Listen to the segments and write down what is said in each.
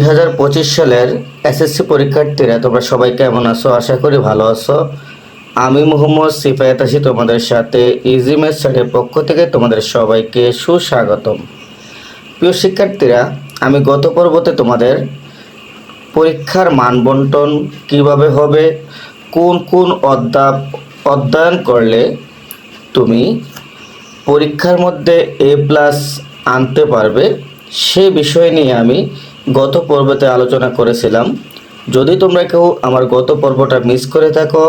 2025 সালের এসএসসি পরীক্ষার্থীরা তোমরা সবাই কেমন আছো? আশা করি ভালো আছো। আমি মোহাম্মদ সিফায়াত আছি তোমাদের সাথে। ইজি ম্যাথস স্যারের পক্ষ থেকে তোমাদের সবাইকে সুস্বাগতম। প্রিয় শিক্ষার্থীরা, আমি গত পর্বতে তোমাদের পরীক্ষার মান বন্টন কীভাবে হবে, কোন কোন অধ্যয়ন করলে তুমি পরীক্ষার মধ্যে A+ আনতে পারবে, সে বিষয় নিয়ে আমি গত পর্বতে আলোচনা করেছিলাম। যদি তোমরা কেউ আমার গত পর্বটা মিস করে থাকো,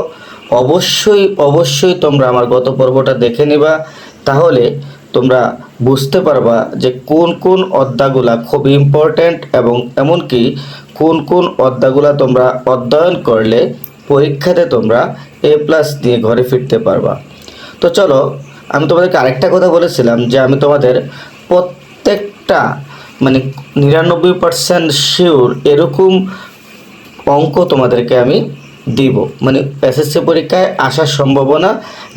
অবশ্যই তোমরা আমার গত পর্বটা দেখে নিবা, তাহলে তোমরা বুঝতে পারবা যে কোন কোন অধ্যায়গুলা খুব ইম্পর্ট্যান্ট এবং এমনকি কোন কোন অধ্যায়গুলা তোমরা অধ্যয়ন করলে পরীক্ষাতে তোমরা A+ দিয়ে ঘরে ফিরতে পারবা। তো চলো, আমি তোমাদেরকে আরেকটা কথা বলেছিলাম যে আমি তোমাদের প্রত্যেকটা 99% শিওর এরকম অঙ্ক তোমাদেরকে আমি দিব। এসএসসি পরীক্ষায় আসার সম্ভাবনা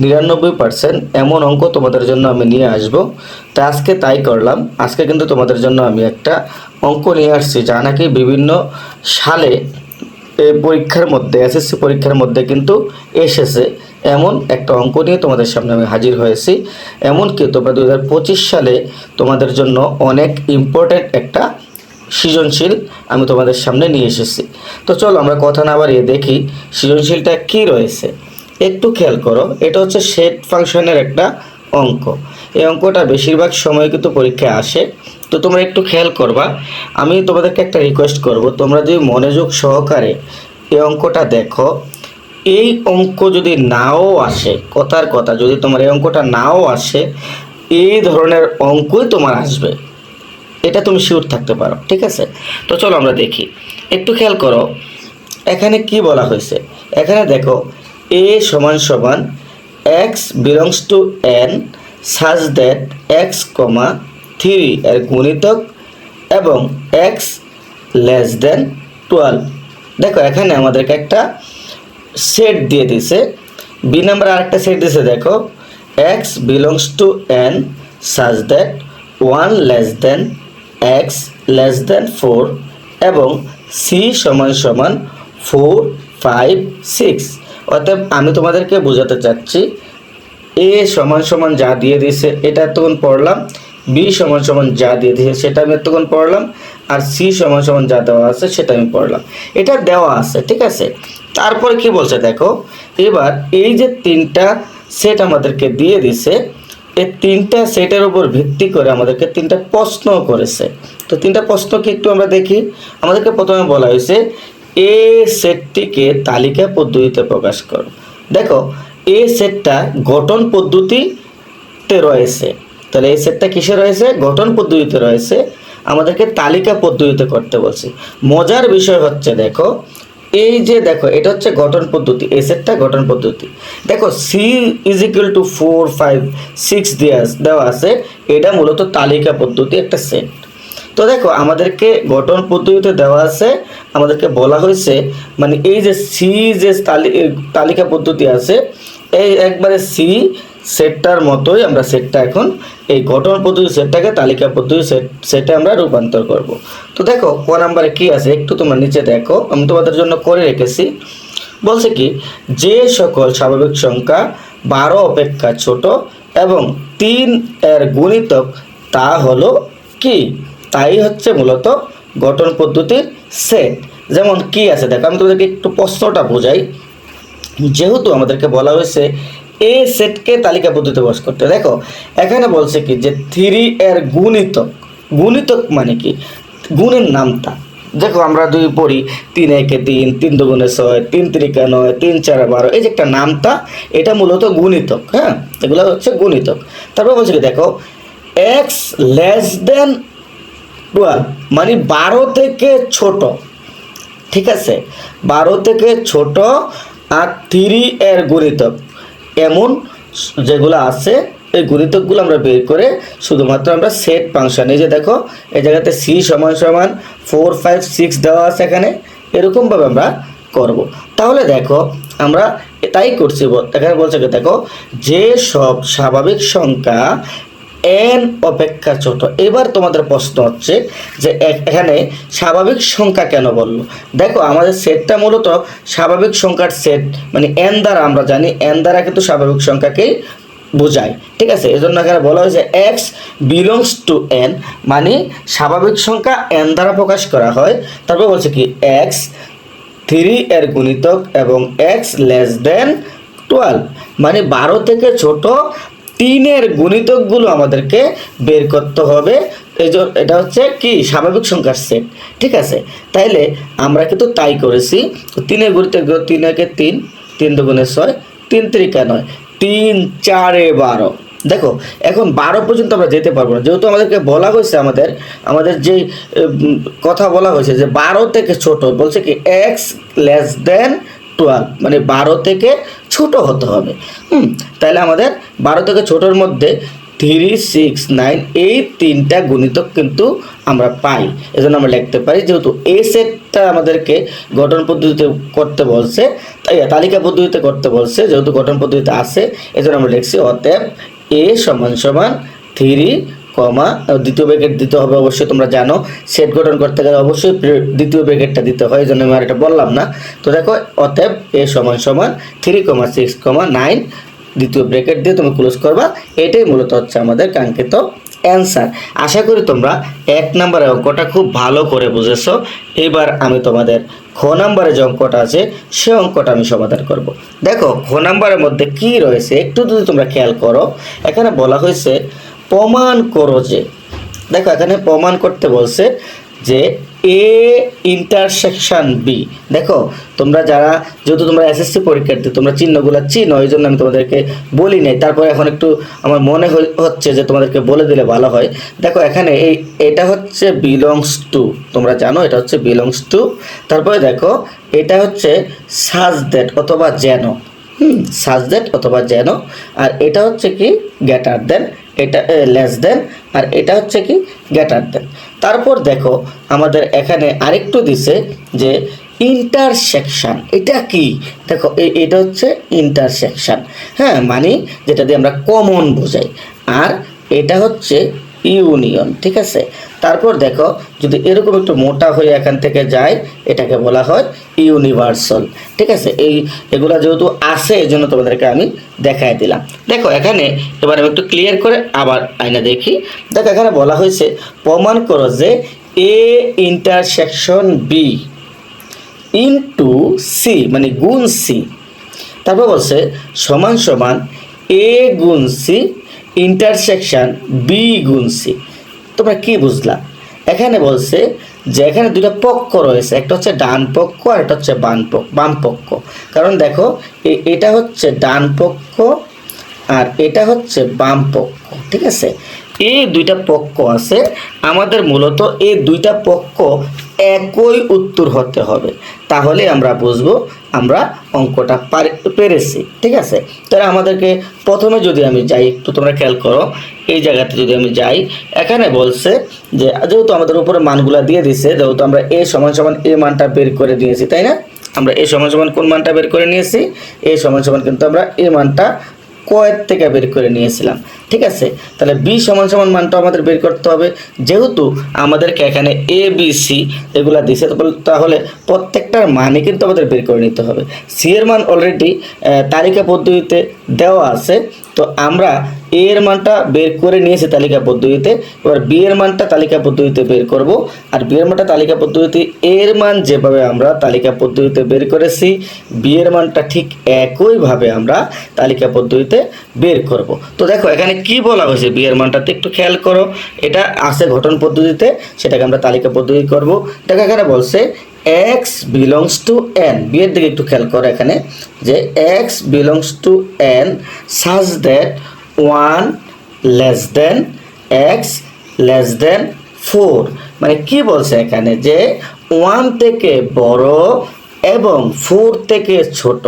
99% এমন অঙ্ক তোমাদের জন্য আমি নিয়ে আসব। তা আজকে তাই করলাম। আজকে কিন্তু তোমাদের জন্য আমি একটা অঙ্ক নিয়ে আসছি যা নাকি বিভিন্ন সালে পরীক্ষার মধ্যে, এসএসসি পরীক্ষার মধ্যে কিন্তু এসেছে। এমন একটা অঙ্ক নিয়ে তোমাদের সামনে আমি হাজির হয়েছি। এমনকি তোমরা 2025 সালে তোমাদের জন্য অনেক ইম্পর্ট্যান্ট একটা সৃজনশীল আমি তোমাদের সামনে নিয়ে এসেছি। তো চলো আমরা কথা না বাড়িয়ে দেখি সৃজনশীলটা কি রয়েছে। একটু খেয়াল করো, এটা হচ্ছে সেট ফাংশনের একটা অঙ্ক। এই অঙ্কটা বেশিরভাগ সময় কিন্তু পরীক্ষায় আসে। তো তোমরা একটু খেয়াল করবা। আমি তোমাদেরকে একটা রিকোয়েস্ট করব, তোমরা যদি মনোযোগ সহকারে এই অঙ্কটা দেখো। এই অঙ্ক যদি নাও আসে, কথার কথা, যদি তোমার এই অঙ্কটা নাও আসে, এই ধরনের অঙ্কই তোমার আসবে, এটা তুমি শিওর থাকতে পারো। ঠিক আছে? তো চলো আমরা দেখি। একটু খেয়াল করো, এখানে কি বলা হয়েছে। এখানে দেখো, a = x belongs to n such that x, 3 এর গুণিতক এবং x less than 12। দেখো এখানে আমাদেরকে একটা সেট দিয়ে দিছে। বি নাম্বার আরেকটা সেট দিছে। দেখো, x belongs to n such that 1 less than x less than 4 এবং c = 4, 5, 6। অর্থাৎ আমি তোমাদেরকে বোঝাতে চাচ্ছি, a = যা দিয়ে দিয়েছে এটা এতক্ষণ পড়লাম, b = যা দিয়ে দিয়েছে সেটা আমি এতক্ষণ পড়লাম, আর c = যা দেওয়া আছে সেটা আমি পড়লাম। এটা দেওয়া আছে, ঠিক আছে? তারপরে কি বলছে দেখো, এবার এই যে তিনটা সেট আমাদেরকে দিয়ে দিছে, এই তিনটা সেটের উপর ভিত্তি করে আমাদেরকে তিনটা প্রশ্ন করেছে। তো তিনটা প্রশ্ন কি একটু আমরা দেখি। আমাদেরকে প্রথমে বলা হয়েছে এ সেটটিকে তালিকা পদ্ধতিতে প্রকাশ করো। দেখো, এ সেটটা গঠন পদ্ধতিতে রয়েছে। তাহলে এই সেটটা কিসে রয়েছে? গঠন পদ্ধতিতে রয়েছে। আমাদেরকে তালিকা পদ্ধতিতে করতে বলছে। মজার বিষয় হচ্ছে, দেখো এই যে দেখো, এটা হচ্ছে গঠন পদ্ধতি, এই সেটটা গঠন পদ্ধতি। দেখো c = 4, 5, 6 দেওয়া আছে। এটা মূলত তালিকা পদ্ধতি একটা সেট। তো দেখো আমাদেরকে গঠন পদ্ধতিতে দেওয়া আছে, আমাদেরকে বলা হয়েছে এই যে সি যে তালিকা পদ্ধতি আছে, এই একবারে সি সেটটার মতোই আমরা সেটটা এখন এই গঠন পদ্ধতি সেটটাকে তালিকা পদ্ধতি সেটে আমরা রূপান্তর করব। তো দেখো ক নাম্বারে কি আছে একটু তোমরা নিচে দেখো, আমি তোমাদের জন্য করে রেখেছি। বলছে কি, যে সকল স্বাভাবিক সংখ্যা 12 অপেক্ষা ছোট এবং 3 এর গুণিতক তা হলো কি? তাই হচ্ছে মূলত গঠন পদ্ধতির সেট। যেমন কি আছে দেখো, আমি তোমাদেরকে একটু প্রশ্নটা বোঝাই। যেহেতু আমাদেরকে বলা হয়েছে এ সেটকে তালিকা পদ্ধতিতে প্রকাশ করতে, দেখো এখানে বলছে কি যে 3 এর গুণিতক মানে কি? গুণের নামতা। দেখো আমরা যদি পড়ি 3 × 1 = 3, 3 × 2 = 6, 3 × 3 = 9, 3 × 4 = 12, এই যে একটা নামতা, এটা মূলত গুণিতক। হ্যাঁ, এগুলো হচ্ছে গুণিতক। তারপর বলছে কি দেখো, x less than 12 মানে 12 থেকে ছোট। ঠিক আছে? 12 থেকে ছোট আর 3 এর গুণিতক, এমন যেগুলো আছে এই গুণিতকগুলো আমরা বের করে শুধুমাত্র আমরা সেট ফাংশন, এই যে দেখো এই জায়গাতে c = 4, 5, 6 দেওয়া আছে, এখানে এরকমভাবে আমরা করব। তাহলে দেখো আমরা তাই করছি। এখানে বলছে কি দেখো, যে সব স্বাভাবিক সংখ্যা এন অপেক্ষা ছোট। এবার তোমাদের প্রশ্ন হচ্ছে যে এখানে স্বাভাবিক সংখ্যা কেন বললো? দেখো আমাদের সেটটা মূলত স্বাভাবিক সংখ্যার সেট, মানে এন দ্বারা আমরা জানি এন দ্বারা কিন্তু স্বাভাবিক সংখ্যাকেই বোঝায়, ঠিক আছে। এই জন্য এখানে বলা হয়েছে এক্স বিলংস টু এন, মানে স্বাভাবিক সংখ্যা এন দ্বারা প্রকাশ করা হয়। তারপর বলছে কি এক্স 3 এর গুণিতক এবং এক্স লেস দেন 12, মানে 12 থেকে ছোট 3 এর গুণিতকগুলো আমাদেরকে বের করতে হবে। এই জন্য এটা হচ্ছে কি স্বাভাবিক সংখ্যার সেট, ঠিক আছে। তাইলে আমরা কিন্তু তাই করেছি। 3 এর গুণিতক 3 একে 3, 3 দুগুণে 6, 3 3 9, 3 4 12। দেখো এখন 12 পর্যন্ত আমরা যেতে পারবো না, যেহেতু আমাদেরকে বলা হয়েছে আমাদের যে কথা বলা হয়েছে যে 12 থেকে ছোট, বলছে কি এক্স লেস দেন 12, মানে 12 থেকে ছোট হতে হবে। তাহলে আমাদের 12 থেকে ছোটোর মধ্যে 3 6 9 এই 3টা গুণিতক কিন্তু আমরা পাই। এজন্য আমরা লিখতে পারি, যেহেতু এই সেটটা আমাদেরকে গঠন পদ্ধতিতে করতে বলছে, তাই তালিকা পদ্ধতিতে করতে বলছে, যেহেতু গঠন পদ্ধতিতে আছে এজন্য আমরা লিখছি অতএব এ সমান সমান 3, দ্বিতীয় ব্র্যাকেট দিতে হবে অবশ্যই। তোমরা জানো সেট গঠন করতে গেলে অবশ্যই দ্বিতীয় ব্র্যাকেটটা দিতে হয়, এই জন্য আমি আর এটা বললাম না। তো দেখো অতএব এ সমান সমান 3, 6, 9 দ্বিতীয় ব্র্যাকেট দিয়ে তুমি ক্লোজ করবা। এটাই মূলত হচ্ছে আমাদের কাঙ্ক্ষিত অ্যান্সার। আশা করি তোমরা 1 নম্বরের অঙ্কটা খুব ভালো করে বুঝেছো। এবার আমি তোমাদের খ নম্বরে যে অঙ্কটা আছে সে অঙ্কটা আমি সমাধান করব। দেখো খ নম্বরের মধ্যে কি রয়েছে একটু যদি তোমরা খেয়াল করো, এখানে বলা হয়েছে প্রমাণ করো যে, দেখো এখানে প্রমাণ করতে বলছে যে এ ইন্টারসেকশন বি। দেখো তোমরা যারা, যেহেতু তোমরা এসএসসি পরীক্ষার্থী, তোমরা চিহ্নগুলো চিনো, এই জন্য আমি তোমাদেরকে বলি নাই। তারপরে এখন একটু আমার মনে হচ্ছে যে তোমাদেরকে বলে দিলে ভালো হয়। দেখো এখানে এটা হচ্ছে বিলংস টু, তোমরা জানো এটা হচ্ছে বিলংস টু। তারপরে দেখো এটা হচ্ছে সাজ দ্যাট অথবা যেন, সাজ দ্যাট অথবা যেন। আর এটা হচ্ছে কি গ্রেটার দেন, এটা লেস দেন, আর এটা হচ্ছে কি গ্রেটার দেন। তারপর দেখো আমাদের এখানে আরেকটু দিছে যে ইন্টারসেকশন। এটা কি? দেখো এটা হচ্ছে ইন্টারসেকশন, হ্যাঁ, মানে যেটা দিয়ে আমরা কমন বোঝাই। আর এটা হচ্ছে ইউনিয়ন, ঠিক আছে। তারপর দেখো যদি এরকম একটু মোটা হয়ে এখান থেকে যায় এটাকে বলা হয় ইউনিভার্সাল, ঠিক আছে। এগুলা যেহেতু আছে এই জন্য তোমাদেরকে আমি দেখাই দিলাম। দেখো এখানে এবার আমি একটু ক্লিয়ার করে আবার আয়না দেখি। দেখো এখানে বলা হয়েছে প্রমাণ করো যে A intersection B into C, মানে গুণ সি। তারপর বলছে সমান সমান এ গুণ সি ইন্টারসেকশন বি গুণ সি। তোমরা কি বুঝলা? এখানে বলছে যে এখানে দুটো পক্ষ রয়েছে, একটা হচ্ছে ডান পক্ষ আর একটা হচ্ছে বাম পক্ষ। কারণ দেখো এটা হচ্ছে ডান পক্ষ আর এটা হচ্ছে বাম পক্ষ, ঠিক আছে। এই দুইটা পক্ষ আছে, আমাদের মূলত এই দুইটা পক্ষ একই উত্তর হতে হবে, তাহলে আমরা বুঝবো আমরা অঙ্কটা পেরেছি, ঠিক আছে। তাহলে আমাদেরকে প্রথমে যদি আমি যাই, একটু তোমরা খেয়াল করো এই জায়গাতে যদি আমি যাই, এখানে বলছে যে যেহেতু আমাদের উপরে মানগুলা দিয়ে দিছে, যেহেতু আমরা এ সমান সমান এ মানটা বের করে দিয়েছি, তাই না? আমরা এ সমান সমান কোন মানটা বের করে নিয়েছি? এ সমান সমান কিন্তু আমরা এ মানটা কয়ের থেকে বের করে নিয়েছিলাম, ঠিক আছে। তাহলে বি সমান সমান মানটা আমাদের বের করতে হবে, যেহেতু আমাদেরকে এখানে এ বি সি এগুলা দিছে, তাহলে প্রত্যেকটার মানই কিন্তু আমাদের বের করে নিতে হবে। সি এর মান অলরেডি তালিকা পদ্ধতিতে দেওয়া আছে, তো আমরা এ এর মানটা বের করে নিয়েছি তালিকা পদ্ধতিতে। এবার বি এর মানটা তালিকা পদ্ধতিতে বের করব, আর বি এর মানটা তালিকা পদ্ধতিতে এর মান যেভাবে আমরা তালিকা পদ্ধতিতে বের করেছি বি এর মানটা ঠিক একইভাবে আমরা তালিকা পদ্ধতিতে বের করব। তো দেখো এখানে কি বলা হয়েছে বি এর মানটাতে একটু খেয়াল করো, এটা আছে গঠন পদ্ধতিতে, সেটাকে আমরা তালিকা পদ্ধতি করব। দেখো এখানে বলছে x belongs to n, B এর দিকে একটু খেয়াল করো এখানে যে x belongs to n such that 1 less than x less than 4, মানে কি বলছে এখানে যে 1 থেকে বড় এবং 4 থেকে ছোট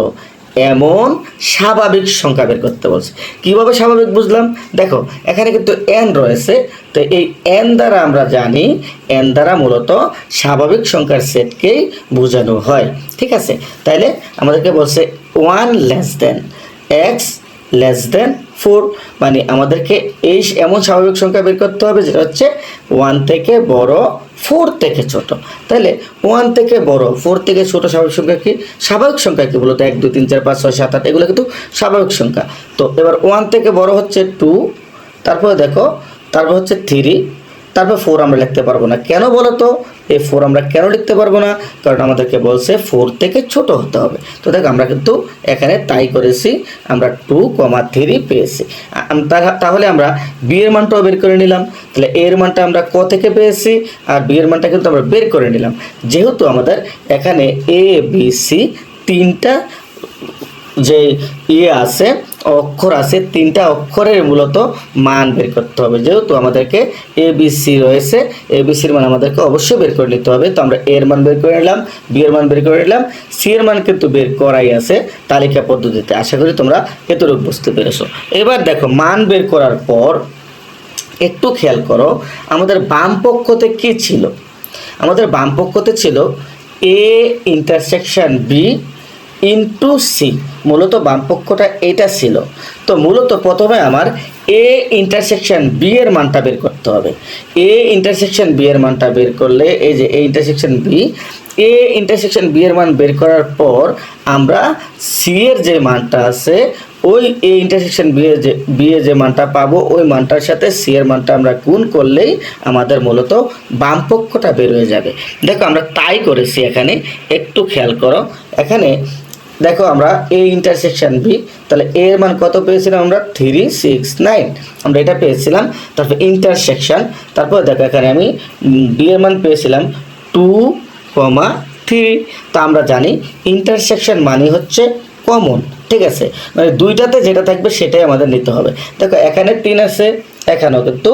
এমন স্বাভাবিক সংখ্যা বের করতে বলছে। কিভাবে স্বাভাবিক বুঝলাম? দেখো এখানে কিন্তু n রয়েছে, তো এই n দ্বারা আমরা জানি n দ্বারা মূলত স্বাভাবিক সংখ্যার সেটকেই বোঝানো হয়, ঠিক আছে। তাইলে আমাদেরকে বলছে 1 less than x less than 4, মানে আমাদেরকে এই এমন স্বাভাবিক সংখ্যা বের করতে হবে যেটা হচ্ছে 1 থেকে বড় 4 থেকে ছোট। তাহলে 1 থেকে বড় 4 থেকে ছোট স্বাভাবিক সংখ্যা কি? স্বাভাবিক সংখ্যা কি বলতো? 1 2 3 4 5 6 7 8 এগুলো কিন্তু স্বাভাবিক সংখ্যা। তো এবার 1 থেকে বড় হচ্ছে 2, তারপরে দেখো তারপর হচ্ছে 3, তারপর 4 আমরা লিখতে পারবো না। কেন বলো তো? এই 4 আমরা কেন লিখতে পারবো না? কারণ আমাদেরকে বলছে 4 থেকে ছোট হতে হবে। তো দেখো আমরা কিন্তু এখানে তাই করেছি, আমরা 2, 3 পেয়েছি। তাহলে আমরা বি এর মানটাও বের করে নিলাম। তাহলে এ এর মানটা আমরা ক থেকে পেয়েছি, আর বি এর মানটা কিন্তু আমরা বের করে নিলাম। যেহেতু আমাদের এখানে এ বি সি তিনটা যে আছে, অক্ষর আছে, তিনটা অক্ষরের মূলত মান বের করতে হবে। যেহেতু আমাদেরকে এ বি সি রয়েছে, এ বি সির মান আমাদেরকে অবশ্যই বের করে নিতে হবে। তো আমরা এর মান বের করে নিলাম, বি এর মান বের করে নিলাম, সি এর মান কিন্তু বের করাই আছে তালিকা পদ্ধতিতে। আশা করি তোমরা এতটুকু বুঝতে পেরেছো। এবার দেখো মান বের করার পর একটু খেয়াল করো, আমাদের বাম পক্ষতে কি ছিল? আমাদের বাম পক্ষতে ছিল A intersection B into C. মূলত বামপক্ষটা এটা ছিল। তো মূলত প্রথমে আমার এ ইন্টারসেকশন বি এর মানটা বের করতে হবে। এ ইন্টারসেকশন বি এর মানটা বের করলে এই যে A intersection B, A intersection B এর মান বের করার পর আমরা সি এর যে মানটা আছে ওই এ ইন্টারসেকশন বি এর যে মানটা পাবো ওই মানটার সাথে সি এর মানটা আমরা গুণ করলেই আমাদের মূলত বামপক্ষটা বের হয়ে যাবে। দেখো আমরা তাই করেছি। এখানে একটু খেয়াল করো, এখানে দেখো আমরা এ ইন্টারসেকশন বি, তাহলে এ এর মান কত পেয়েছিলাম আমরা? 3 6 9, আমরা এটা পেয়েছিলাম। তারপর ইন্টারসেকশন, তারপর দেখো এখানে আমি বি এর মান পেয়েছিলাম 2, 3। তা আমরা জানি ইন্টারসেকশন মানে হচ্ছে কমন, ঠিক আছে? মানে দুইটাতে যেটা থাকবে সেটাই আমাদের নিতে হবে। দেখো এখানে 3 আছে, এখানেও কিন্তু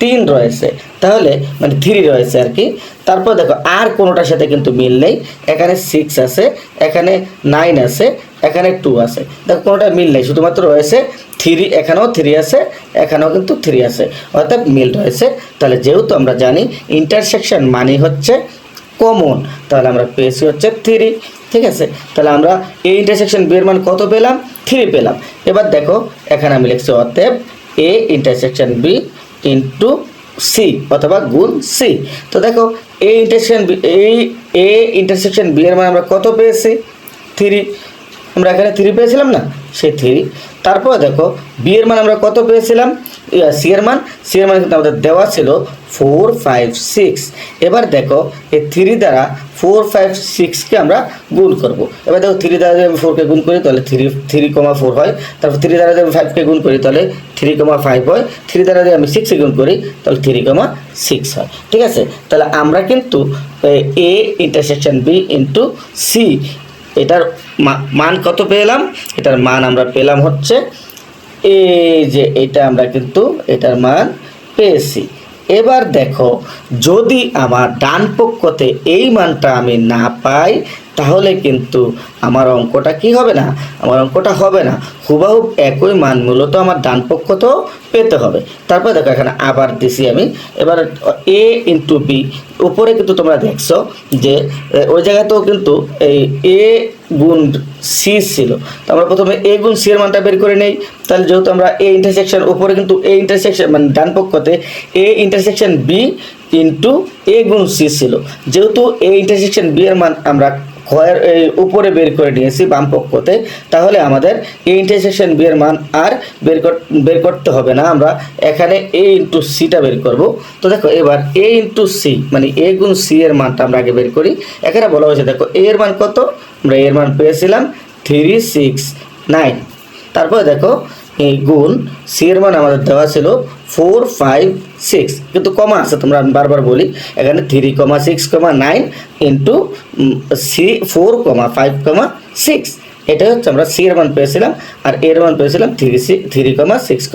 3 রয়েছে, তাহলে মানে 3 রয়েছে আর কি। তারপর দেখো আর কোনোটার সাথে কিন্তু মিল নেই। এখানে 6 আছে, এখানে 9 আছে, এখানে 2 আছে, দেখো কোনোটা মিল নেই, শুধুমাত্র রয়েছে 3। এখানেও 3 আছে, এখানেও কিন্তু 3 আছে, অর্থাৎ মিল রয়েছে। তাহলে যেহেতু আমরা জানি ইন্টারসেকশন মানে হচ্ছে কমন, তাহলে আমরা পেয়েছি হচ্ছে 3, ঠিক আছে? তাহলে আমরা এই ইন্টারসেকশন বি এর মান কত পেলাম? 3 পেলাম। এবার দেখো এখানে আমি লিখছি অতএব A intersection B into C অথবা গুণ সি। তো দেখো এ ইন্টারসেকশন বি এর মান আমরা কত পেয়েছি? 3। আমরা এখানে 3 পেয়েছিলাম না, সেই 3। তারপর দেখো বি এর মান আমরা কত পেয়েছিলাম? সি এর মান কিন্তু আমাদের দেওয়া ছিল 4 5 6। এবার দেখো এই 3 দ্বারা 4 5 6কে আমরা গুণ করব। এবার দেখো 3 দ্বারা যদি আমি 4কে গুণ করি তাহলে 3,4 হয়। তারপর 3 দ্বারা যদি আমি 5কে গুণ করি তাহলে 3,5 হয়। 3 দ্বারা যদি আমি 6কে গুণ করি তাহলে 3,6 হয়, ঠিক আছে? তাহলে আমরা কিন্তু A intersection B into C এটার মান কত পেলাম? এটার মান আমরা পেলাম হচ্ছে এই যে এটা আমরা কিন্তু এটার মান পেয়েছি। এবার দেখো যদি আমার ডান পক্ষতে এই মানটা আমি না পাই তাহলে কিন্তু আমার অঙ্কটা কি হবে না? আমার অঙ্কটা হবে না। হুবহু একই মান মূলত আমার ডান পক্ষতেও পেতে হবে। তারপর দেখো এখানে আবার দিছি আমি। এবার এ ইন্টু বি, উপরে কিন্তু তোমরা দেখছো যে ওই জায়গাতেও কিন্তু এই এ গুণ সি ছিল। তো আমরা প্রথমে এ গুণ সি এর মানটা বের করে নেই। তাহলে যেহেতু আমরা এ ইন্টারসেকশন, উপরে কিন্তু এ ইন্টারসেকশন মানে ডান পক্ষতে এ ইন্টারসেকশন বি ইন্টু এ গুণ সি ছিল, যেহেতু এ ইন্টারসেকশন বি এর মান আমরা উপরে বের করে নিয়েছি বাম পক্ষতে, তাহলে আমাদের এ ইন্টারসেকশন বি এর মান আর বের করতে হবে না। আমরা এখানে এ ইন্টু সিটা বের করব। তো দেখো এবার এ ইন্টু সি মানে এ গুণ সি এর মানটা আমরা আগে বের করি। এখানে বলা হয়েছে দেখো এ এর মান কত? আমরা এর মান পেয়েছিলাম 3 6 9। তারপরে দেখো এই গুণ সি এর মান আমাদের দেওয়া ছিল 4 5 6, কিন্তু কমা আছে, তোমরা আমি বারবার বলি এখানে 3 6 9 ইন্টু সি 4 5 6। এটা হচ্ছে আমরা সি এর মান পেয়েছিলাম, আর এর মান পেয়েছিলাম 3 6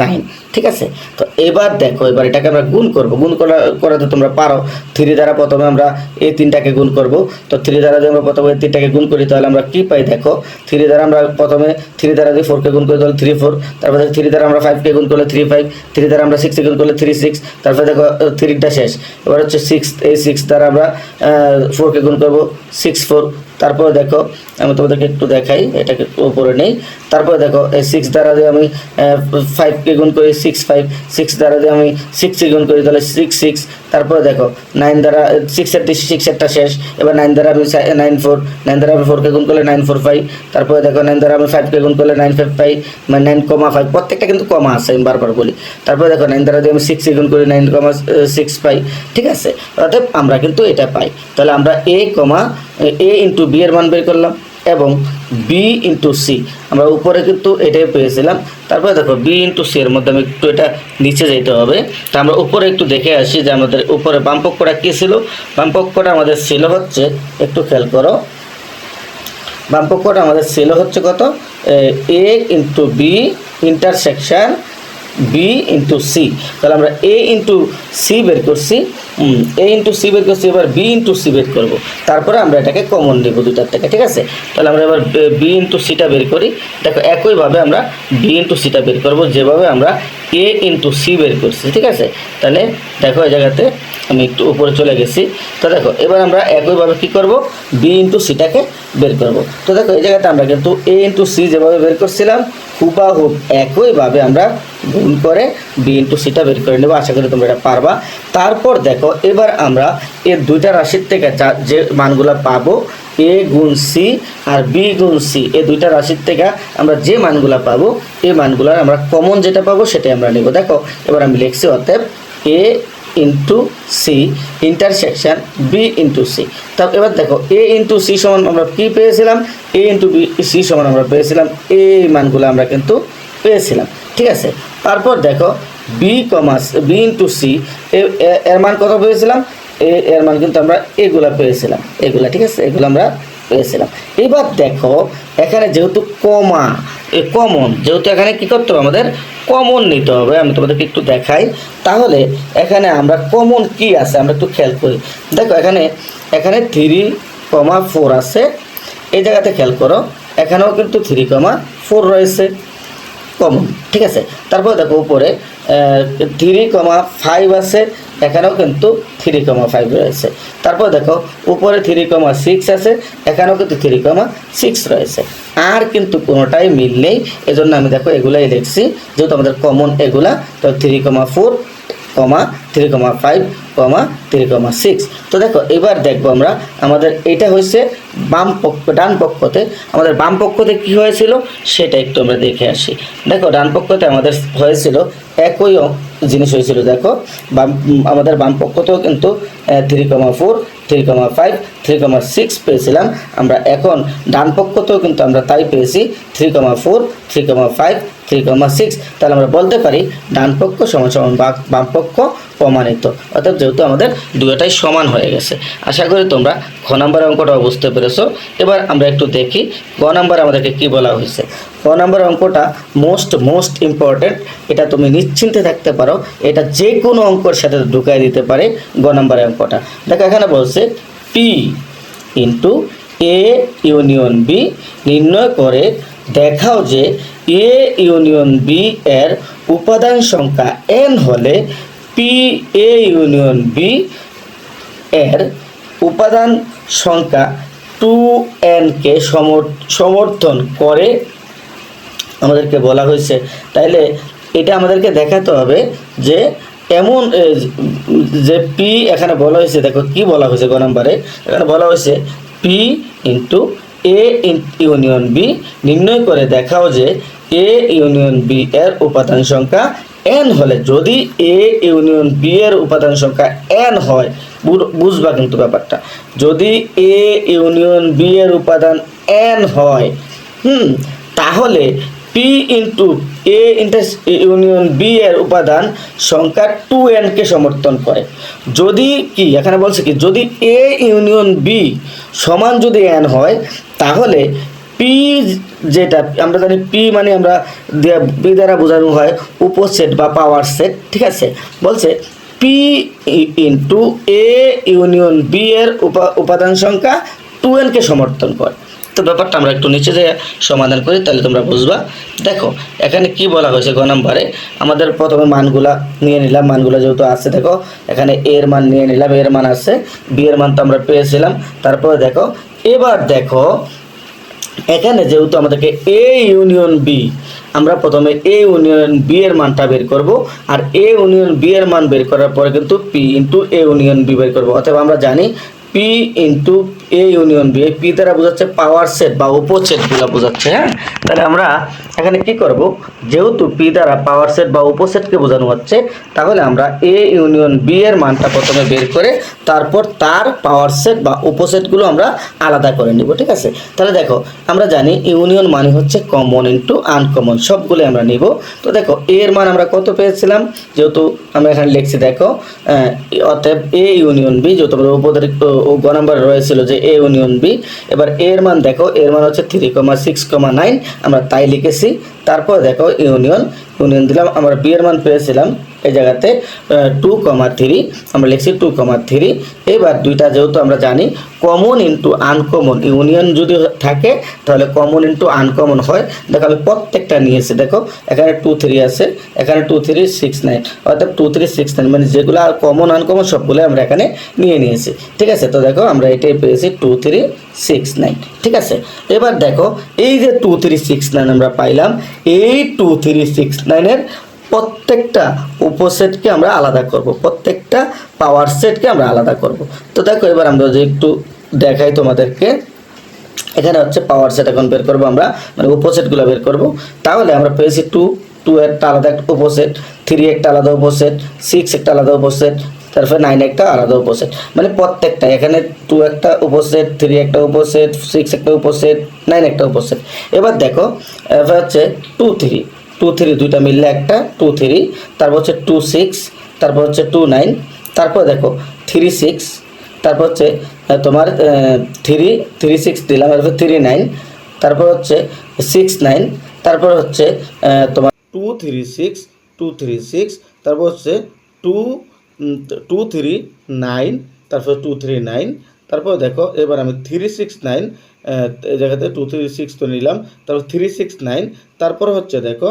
9, ঠিক আছে? তো এবার দেখো এবার এটাকে আমরা গুণ করব। গুণ করাতে তোমরা পারো। 3 দ্বারা প্রথমে আমরা এই 3টাকে গুণ করব। তো 3 দ্বারা যদি আমরা প্রথমে এই 3টাকে গুণ করি তাহলে আমরা কি পাই? দেখো 3 দ্বারা আমরা প্রথমে 3 দ্বারা যদি 4কে গুণ করি তাহলে 3 4, তারপরে 3 দ্বারা আমরা 5কে গুণ করলে 3 5, 3 দ্বারা আমরা 6কে গুণ করলে 3 6, তারপরে দেখো 3টা শেষ। এবার হচ্ছে 6, এই 6 দ্বারা আমরা 4কে গুণ করব 6 4, তারপরে দেখো আমি তোমাদেরকে একটু দেখাই, এটাকে উপরে নেই। তারপরে দেখো এই 6 দ্বারা যদি আমি 5কে গুণ করি 6 দ্বারা যদি আমি 6 গুণ করি তাহলে 6 তারপরে দেখো 9 দ্বারা 6 এরটা শেষ, এবার 9 দ্বারা আমি 9 দ্বারা আমি 4কে গুণ করলে 9 4 5, তারপরে দেখো 9 দ্বারা আমি 5কে গুণ করলে 9 5 5 মানে 9,5, প্রত্যেকটা কিন্তু কমা আছে আমি বারবার বলি। তারপরে দেখো 9 দ্বারা যদি আমি 6 গুণ করি 9,6 পাই, ঠিক আছে। অর্থাৎ আমরা কিন্তু এটা পাই। তাহলে আমরা a ইন্টু বি এর মান বের করলাম এবং b ইন্টু সি আমরা উপরে কিন্তু এটাই পেয়েছিলাম। তারপরে দেখো b ইন্টু সি এর মধ্যে আমি একটু এটা নিচে যেতে হবে। তা আমরা উপরে একটু দেখে আসি যে আমাদের উপরে বাম পক্ষটা কী ছিল। বাম পক্ষটা আমাদের ছিল হচ্ছে, একটু খেয়াল করো, বাম পক্ষটা আমাদের ছিল হচ্ছে কত, a into B intersection b into C. তাহলে আমরা a ইন্টু সি বের করছি, এবার b ইন্টু সি বের করবো। তারপরে আমরা এটাকে কমন নেব দুটার থেকে, ঠিক আছে। তাহলে আমরা এবার b ইন্টু সিটা বের করি। দেখো একইভাবে আমরা b ইন্টু সিটা বের করবো যেভাবে আমরা a ইন্টু সি বের করছি, ঠিক আছে। তাহলে দেখো এই জায়গাতে আমি একটু উপরে চলে গেছি। তো দেখো এবার আমরা একইভাবে কী করব, b ইন্টু সিটাকে বের করব। তো দেখো এই জায়গাতে আমরা কিন্তু a ইন্টু সি যেভাবে বের করছিলাম হুবাহুব একইভাবে আমরা গুণ করে b ইন্টু সিটা বের করে নেব। আশা করি তোমরা এটা পারবা। তারপর দেখো এবার আমরা এই দুইটা রাশির থেকে যে মানগুলো পাবো, a গুণ সি আর b গুণ সি, এই দুইটা রাশির থেকে আমরা যে মানগুলো পাবো এই মানগুলো আমরা কমন যেটা পাবো সেটাই আমরা নেব। দেখো এবার আমি লিখছি অতএব a into C intersection b into C. তারপর এবার দেখো a ইন্টু সি সমান আমরা কী পেয়েছিলাম, a ইন্টু বি সি সমান আমরা পেয়েছিলাম এই মানগুলো আমরা কিন্তু পেয়েছিলাম, ঠিক আছে। তারপর দেখো b ইন্টু সি এর মান কত পেয়েছিলাম, এর মান কিন্তু আমরা এগুলা পেয়েছিলাম, এগুলা, ঠিক আছে, এগুলো আমরা পেয়েছিলাম। এবার দেখো এখানে যেহেতু কমন, যেহেতু এখানে কী করতে হবে, আমাদের কমন নিতে হবে। আমি তোমাদেরকে একটু দেখাই। তাহলে এখানে আমরা কমন কি আছে আমরা একটু খেয়াল করি। দেখো এখানে 3,4 আছে, এই জায়গাতে খেয়াল করো, এখানেও কিন্তু 3,4 রয়েছে কমন, ঠিক আছে। তারপর দেখো উপরে 3,5 আছে, এখানেও কিন্তু 3,5 রয়েছে। তারপর দেখো উপরে 3,6 আছে, এখানেও কিন্তু 3,6 রয়েছে। আর কিন্তু কোনোটাই মিল নেই, এজন্য আমি দেখো এগুলাই লিখছি, যেহেতু আমাদের কমন এগুলা। তো 3,4, 3,5, 3,6। তো দেখো এবার দেখবো আমরা, আমাদের এটা হয়েছে ডান পক্ষতে। আমাদের বাম পক্ষতে কি হয়েছিল সেটা একটু আমরা দেখে আসি। দেখো ডান পক্ষতে আমাদের হয়েছিল একই জিনিস হয়েছিল। দেখো আমাদের বাম পক্ষতেও কিন্তু 3,4, 3,5, 3,6 পেয়েছিলাম আমরা। এখন ডান পক্ষতেও কিন্তু আমরা তাই পেয়েছি 3,4, 3,5, 3,6। তাহলে আমরা বলতে পারি ডান পক্ষ সমান সমান বাম পক্ষ প্রমাণিত। অর্থাৎ যেহেতু আমাদের দুটোটাই সমান হয়ে গেছে। আশা করি তোমরা খ নাম্বার অঙ্কটাও বুঝতে পেরেছো। এবার আমরা একটু দেখি গ নাম্বার আমাদেরকে কি বলা হয়েছে। গ নাম্বার অঙ্কটা মোস্ট ইম্পর্টেন্ট, এটা তুমি নিশ্চিন্তে থাকতে পারো, এটা যে কোনো অঙ্কের সাথে ঢুকাই দিতে পারে গ নাম্বারের অঙ্কটা। দেখো এখানে বলছে P into A union B নির্ণয় করে দেখাও যে এ ইউনিয়ন বি এর উপাদান সংখ্যা n হলে পি এ ইউনিয়ন বি এর উপাদান সংখ্যা 2n কে সমর্থন করে আমাদেরকে বলা হয়েছে। তাইলে এটা আমাদেরকে দেখাতে হবে যে এমন যে পি এখানে বলা হয়েছে, দেখো কি বলা হয়েছে গ নম্বরে, এখানে বলা হয়েছে P into A union B নির্ণয় করে দেখাও যে এ ইউনিয়ন বি এর উপাদান সংখ্যা n হলে, যদি এ ইউনিয়ন বি এর উপাদান সংখ্যা n হয়, বুঝবা কিন্তু ব্যাপারটা, যদি এ ইউনিয়ন বি এর উপাদান n হয় তাহলে P into A union B এর উপাদান সংখ্যা 2n কে সমর্থন করে। যদি কি এখানে বলছে কি, যদি এ ইউনিয়ন বি সমান যদি n হয় তাহলে পি, যেটা আমরা জানি পি মানে আমরা পি দ্বারা বোঝানো হয় উপসেট বা পাওয়ার সেট, ঠিক আছে। বলছে P into A union B এর উপাদান সংখ্যা 2n কে সমর্থন করে। তো ব্যাপারটা আমরা একটু নিচে যে সমাধান করি তাহলে তোমরা বুঝবা। দেখো এখানে কি বলা হয়েছে গ নম্বরে, আমাদের প্রথমে মানগুলা নিয়ে নিলাম, মানগুলো যেহেতু আছে দেখো এখানে এ এর মান নিয়ে নিলাম, এর মান আছে, বি এর মান তো আমরা পেয়েছিলাম। তারপরে দেখো এবার দেখো এখানে যেহেতু আমাদেরকে এ ইউনিয়ন বি, আমরা প্রথমে এ ইউনিয়ন বি এর মানটা বের করব, আর এ ইউনিয়ন বি এর মান বের করার পরে কিন্তু P into A union B বের করবো। অথবা আমরা জানি P into A union B, এই পি দ্বারা বোঝাচ্ছে পাওয়ার সেট বা উপসেটগুলো বোঝাচ্ছে। হ্যাঁ, তাহলে আমরা এখানে কি করব, যেহেতু পি দ্বারা পাওয়ার সেট বা উপসেটকে বোঝানো হচ্ছে, তাহলে আমরা এ ইউনিয়ন বি এর মানটা প্রথমে বের করে তারপর তার পাওয়ার সেট বা উপসেটগুলো আমরা আলাদা করে নিব। ঠিক আছে, তাহলে দেখো আমরা জানি ইউনিয়ন মানে হচ্ছে কমন ইন্টু আনকমন, সবগুলো আমরা নিব। তো দেখো এর মান আমরা কত পেয়েছিলাম, যেহেতু আমরা এখানে লিখছি দেখো অতএব এ ইউনিয়ন বি, যেহেতু উপদের গ নাম্বারে রয়েছিল যে এ ইউনিয়ন বি। এবার এর মান দেখো, এর মান হচ্ছে 3,6,9, আমরা তাই লিখেছি। তারপর দেখো ইউনিয়ন দিলাম, আমরা বি এর মান পেয়েছিলাম এই জায়গাতে 2,3, আমরা লিখছি 2,3। এবার দুইটা যেহেতু আমরা জানি কমন ইন্টু আনকমন, ইউনিয়ন যদি থাকে তাহলে কমন ইন্টু আনকমন হয়। দেখো আমি প্রত্যেকটা নিয়েছি, দেখো এখানে 2,3 আছে, এখানে 2,3,6,9, অর্থাৎ 2,3,6,9 মানে যেগুলো কমন আনকমন সবগুলো আমরা এখানে নিয়ে নিয়েছি। ঠিক আছে, তো দেখো আমরা এটাই পেয়েছি 2,3,6,9। ঠিক আছে, এবার দেখো এই যে 2,3,6,9 আমরা পাইলাম, এই 2,3,6,9 প্রত্যেকটা উপসেটকে আমরা আলাদা করব, প্রত্যেকটা পাওয়ার সেটকে আমরা আলাদা করব। তো দেখো এবার আমরা যে একটু দেখাই তোমাদেরকে, এখানে হচ্ছে পাওয়ার সেট এখন বের করব আমরা, মানে উপসেটগুলো বের করব। তাহলে আমরা পেয়েছি 2 একটা আলাদা একটা উপসেট, 3 একটা আলাদা উপসেট, 6 একটা আলাদা উপসেট, তারপরে 9 একটা আলাদা উপসেট, মানে প্রত্যেকটা এখানে 2 একটা উপসেট, 3 একটা উপসেট, 6 একটা উপসেট, 9 একটা উপসেট। এবার দেখো এবার হচ্ছে 2,3 দুইটা মিললে একটা 2,3, তারপর হচ্ছে 2,6, তারপর হচ্ছে 2,9, তারপর দেখো 3,6, তারপর হচ্ছে তোমার 3,6 দিলাম, তারপর 3,9, তারপর হচ্ছে 6,9, তারপর হচ্ছে তোমার 2,3,6, তারপর হচ্ছে 2,3,9, তারপর 2,3,9, তারপর দেখো এবার আমি 3,6,9 এই জায়গাতে 2,3,6 তো নিলাম, তারপর 3,6,9, তারপর হচ্ছে দেখো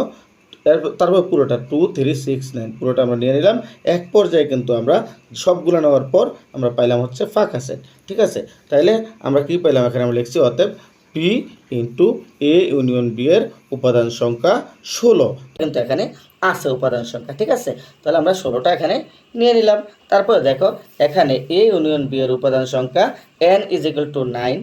তারপর পুরোটা 2,3,6,9 পুরোটা আমরা নিয়ে নিলাম। এক পর্যায়ে কিন্তু আমরা সবগুলো নেওয়ার পর আমরা পাইলাম হচ্ছে ফাঁকা সেট। ঠিক আছে, তাইলে আমরা কি পাইলাম, এখানে আমরা লিখছি অতএব P into A union B এর উপাদান সংখ্যা 16, কিন্তু এখানে আছে উপাদান সংখ্যা। ঠিক আছে, তাহলে আমরা 16টা এখানে নিয়ে নিলাম। তারপরে দেখো এখানে এ ইউনিয়ন বি এর উপাদান সংখ্যা n = 9,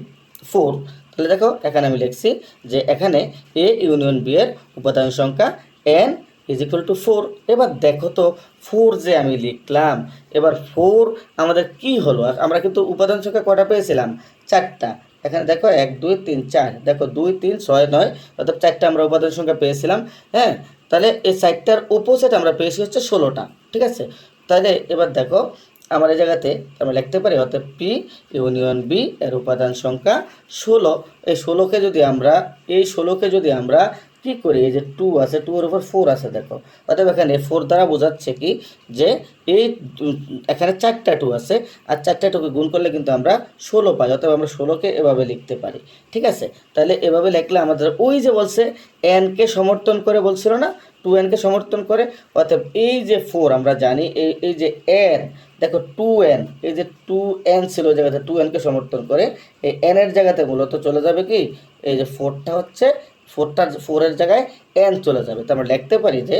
4। তাহলে দেখো এখানে আমি লিখছি যে এখানে এ ইউনিয়ন বি এর উপাদান সংখ্যা n = 4। এবার দেখো তো 4 যে আমি লিখলাম, এবার 4 আমাদের কি হলো, আমরা কিন্তু উপাদান সংখ্যা কয়টা পেয়েছিলাম, 4টা। এখানে দেখো 1 2 3 4, দেখো 2 3 6 9, অর্থাৎ 4টা আমরা উপাদান সংখ্যা পেয়েছিলাম। হ্যাঁ, তাহলে এই 4টার উপসেট আমরা পেয়েছি হচ্ছে 16টা। ঠিক আছে, তাহলে এবার দেখো আমার এই জায়গাতে আমরা লিখতে পারি অর্থাৎ পি ইউনিয়ন বি এর উপাদান সংখ্যা 16। এই 16কে যদি আমরা কি করি, এই যে 2 আছে, 2 এর উপর 4 আছে, দেখো অর্থাৎ এখানে 4 দ্বারা বোঝাচ্ছে কি যে এই এখানে 4টা 2 আছে, আর 4টা 2কে গুণ করলে কিন্তু আমরা 16 পাই, অর্থাৎ আমরা 16কে এভাবে লিখতে পারি। ঠিক আছে, তাহলে এভাবে লিখলে আমাদের ওই যে বলছে এনকে সমর্থন করে বলছিল না, 2n-কে সমর্থন করে, অর্থাৎ এই যে 4 আমরা জানি এই যে n, দেখো 2n, এই যে 2n ছিল ওই জায়গাতে 2n-কে সমর্থন করে, এই n এর জায়গাতে মূলত চলে যাবে কি এই যে 4টা হচ্ছে 4 এর জায়গায় n চলে যাবে। তো আমরা লিখতে পারি যে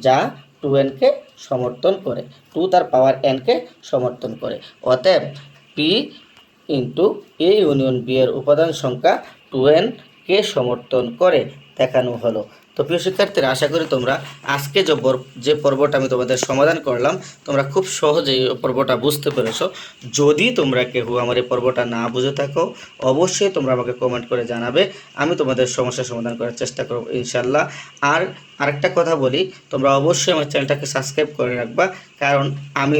যা 2n-কে সমর্থন করে, 2 তার পাওয়ার n-কে সমর্থন করে। অতএব P into A union B এর উপাদান সংখ্যা 2n-কে সমর্থন করে দেখানো হলো। তো প্রিয় শিক্ষার্থীরা, আশা করি তোমরা আজকে যে পর্বটা আমি তোমাদের সমাধান করলাম তোমরা খুব সহজেই পর্বটা বুঝতে পেরেছো। যদি তোমরা কেউ আমার এই পর্বটা না বুঝে থাকো অবশ্যই তোমরা আমাকে কমেন্ট করে জানাবে, আমি তোমাদের সমস্যার সমাধান করার চেষ্টা করব ইনশাল্লাহ। আর আরেকটা কথা বলি, তোমরা অবশ্যই আমার চ্যানেলটাকে সাবস্ক্রাইব করে রাখবা, কারণ আমি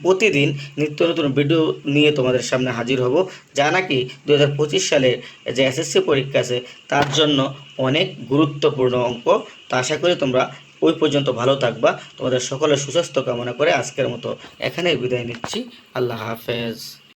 প্রতিদিন নিত্য নতুন ভিডিও নিয়ে তোমাদের সামনে হাজির হব, যা নাকি 2025 সালে যে এসএসসি পরীক্ষা আছে তার জন্য অনেক গুরুত্বপূর্ণ অঙ্ক। তো আশা করি তোমরা ওই পর্যন্ত ভালো থাকবা। তোমাদের সকলের সুস্বাস্থ্য কামনা করে আজকের মতো এখানেই বিদায় নিচ্ছি। আল্লাহ হাফেজ।